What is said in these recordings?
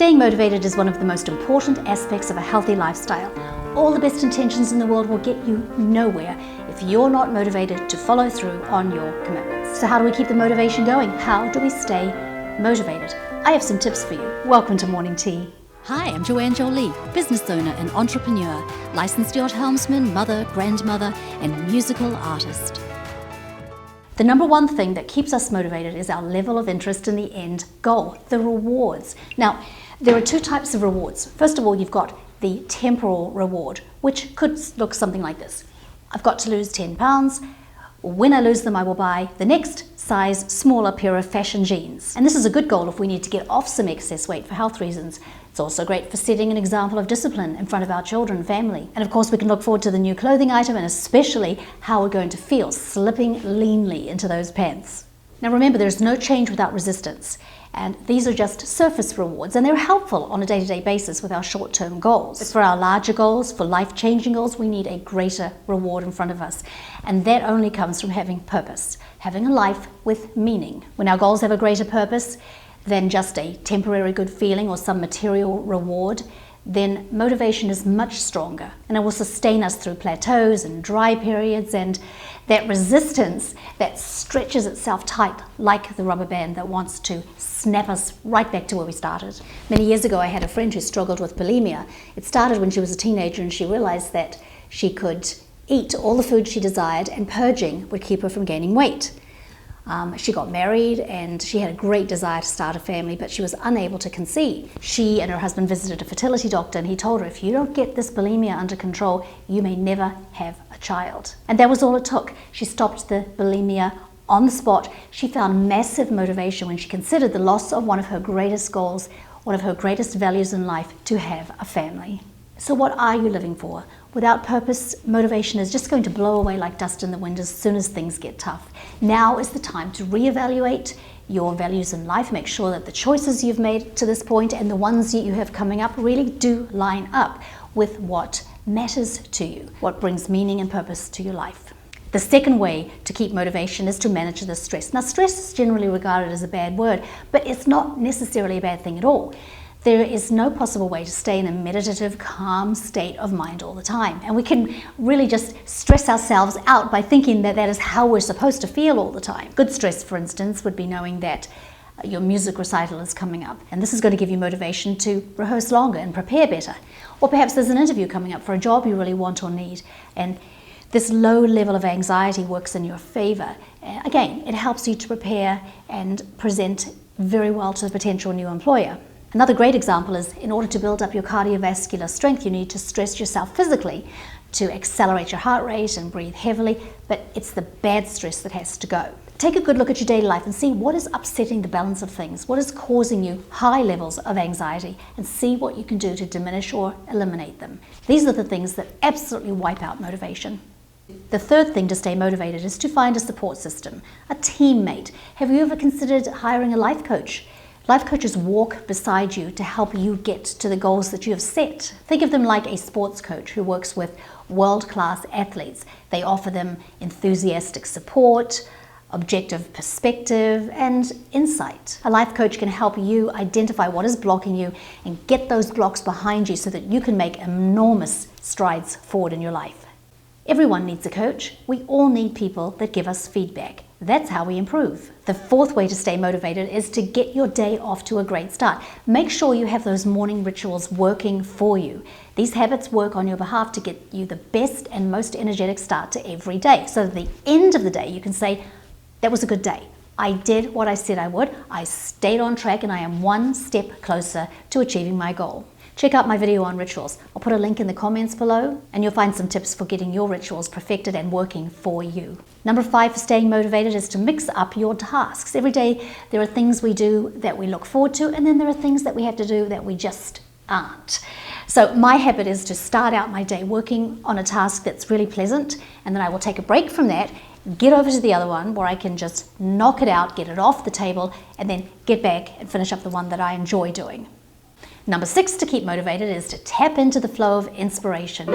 Staying motivated is one of the most important aspects of a healthy lifestyle. All the best intentions in the world will get you nowhere if you're not motivated to follow through on your commitments. So how do we keep the motivation going? How do we stay motivated? I have some tips for you. Welcome to Morning Tea. Hi, I'm Joanne, business owner and entrepreneur, licensed yacht helmsman, mother, grandmother, and musical artist. The number one thing that keeps us motivated is our level of interest in the end goal, the rewards. Now, there are two types of rewards. First of all, you've got the temporal reward, which could look something like this. I've got to lose 10 pounds. When I lose them, I will buy the next size smaller pair of fashion jeans. And this is a good goal if we need to get off some excess weight for health reasons. It's also great for setting an example of discipline in front of our children and family. And of course, we can look forward to the new clothing item and especially how we're going to feel slipping leanly into those pants. Now remember, there's no change without resistance. And these are just surface rewards, and they're helpful on a day-to-day basis with our short-term goals. But for our larger goals, for life-changing goals, we need a greater reward in front of us. And that only comes from having purpose, having a life with meaning. When our goals have a greater purpose than just a temporary good feeling or some material reward, then motivation is much stronger, and it will sustain us through plateaus and dry periods, and that resistance that stretches itself tight like the rubber band that wants to snap us right back to where we started. Many years ago, I had a friend who struggled with bulimia. It started when she was a teenager, and she realized that she could eat all the food she desired, and purging would keep her from gaining weight. She got married and she had a great desire to start a family, but she was unable to conceive. She and her husband visited a fertility doctor, and he told her, if you don't get this bulimia under control, you may never have a child. And that was all it took. She stopped the bulimia on the spot. She found massive motivation when she considered the loss of one of her greatest goals, one of her greatest values in life, to have a family. So what are you living for? Without purpose, motivation is just going to blow away like dust in the wind as soon as things get tough. Now is the time to reevaluate your values in life. Make sure that the choices you've made to this point and the ones that you have coming up really do line up with what matters to you, what brings meaning and purpose to your life. The second way to keep motivation is to manage the stress. Now, stress is generally regarded as a bad word, but it's not necessarily a bad thing at all. There is no possible way to stay in a meditative, calm state of mind all the time. And we can really just stress ourselves out by thinking that that is how we're supposed to feel all the time. Good stress, for instance, would be knowing that your music recital is coming up. And this is going to give you motivation to rehearse longer and prepare better. Or perhaps there's an interview coming up for a job you really want or need. And this low level of anxiety works in your favor. Again, it helps you to prepare and present very well to the potential new employer. Another great example is, in order to build up your cardiovascular strength, you need to stress yourself physically to accelerate your heart rate and breathe heavily, but it's the bad stress that has to go. Take a good look at your daily life and see what is upsetting the balance of things, what is causing you high levels of anxiety, and see what you can do to diminish or eliminate them. These are the things that absolutely wipe out motivation. The third thing to stay motivated is to find a support system, a teammate. Have you ever considered hiring a life coach? Life coaches walk beside you to help you get to the goals that you have set. Think of them like a sports coach who works with world-class athletes. They offer them enthusiastic support, objective perspective, and insight. A life coach can help you identify what is blocking you and get those blocks behind you so that you can make enormous strides forward in your life. Everyone needs a coach. We all need people that give us feedback. That's how we improve. The fourth way to stay motivated is to get your day off to a great start. Make sure you have those morning rituals working for you. These habits work on your behalf to get you the best and most energetic start to every day. So at the end of the day, you can say, that was a good day. I did what I said I would. I stayed on track, and I am one step closer to achieving my goal. Check out my video on rituals. I'll put a link in the comments below, and you'll find some tips for getting your rituals perfected and working for you. Number 5 for staying motivated is to mix up your tasks. Every day there are things we do that we look forward to, and then there are things that we have to do that we just aren't. So my habit is to start out my day working on a task that's really pleasant, and then I will take a break from that, get over to the other one where I can just knock it out, get it off the table, and then get back and finish up the one that I enjoy doing. Number 6 to keep motivated is to tap into the flow of inspiration.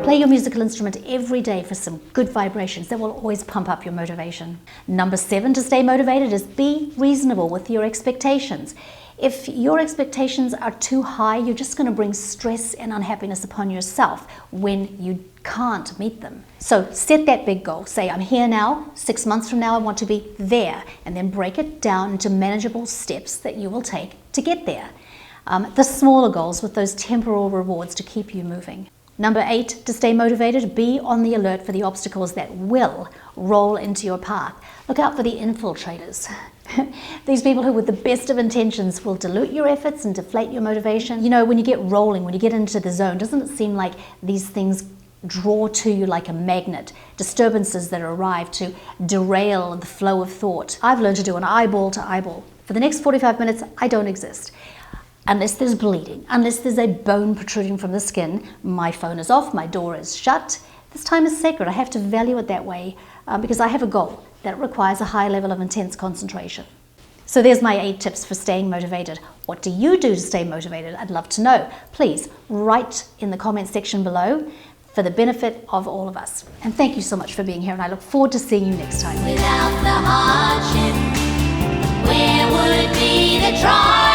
Play your your musical instrument every day for some good vibrations. That will always pump up your motivation. Number 7 to stay motivated is be reasonable with your expectations. If your expectations are too high, you're just going to bring stress and unhappiness upon yourself when you can't meet them. So set that big goal. Say, I'm here now, 6 months from now I want to be there, and then break it down into manageable steps that you will take to get there. The smaller goals with those temporal rewards to keep you moving. Number 8, to stay motivated, be on the alert for the obstacles that will roll into your path. Look out for the infiltrators. These people who with the best of intentions will dilute your efforts and deflate your motivation. You know, when you get rolling, when you get into the zone, doesn't it seem like these things draw to you like a magnet? Disturbances that arrive to derail the flow of thought. I've learned to do an eyeball to eyeball. For the next 45 minutes, I don't exist. Unless there's bleeding, unless there's a bone protruding from the skin, my phone is off, my door is shut. This time is sacred. I have to value it that way because I have a goal that requires a high level of intense concentration. So there's my 8 tips for staying motivated. What do you do to stay motivated? I'd love to know. Please write in the comment section below for the benefit of all of us. And thank you so much for being here, and I look forward to seeing you next time. Without the hardship, where would be the trial?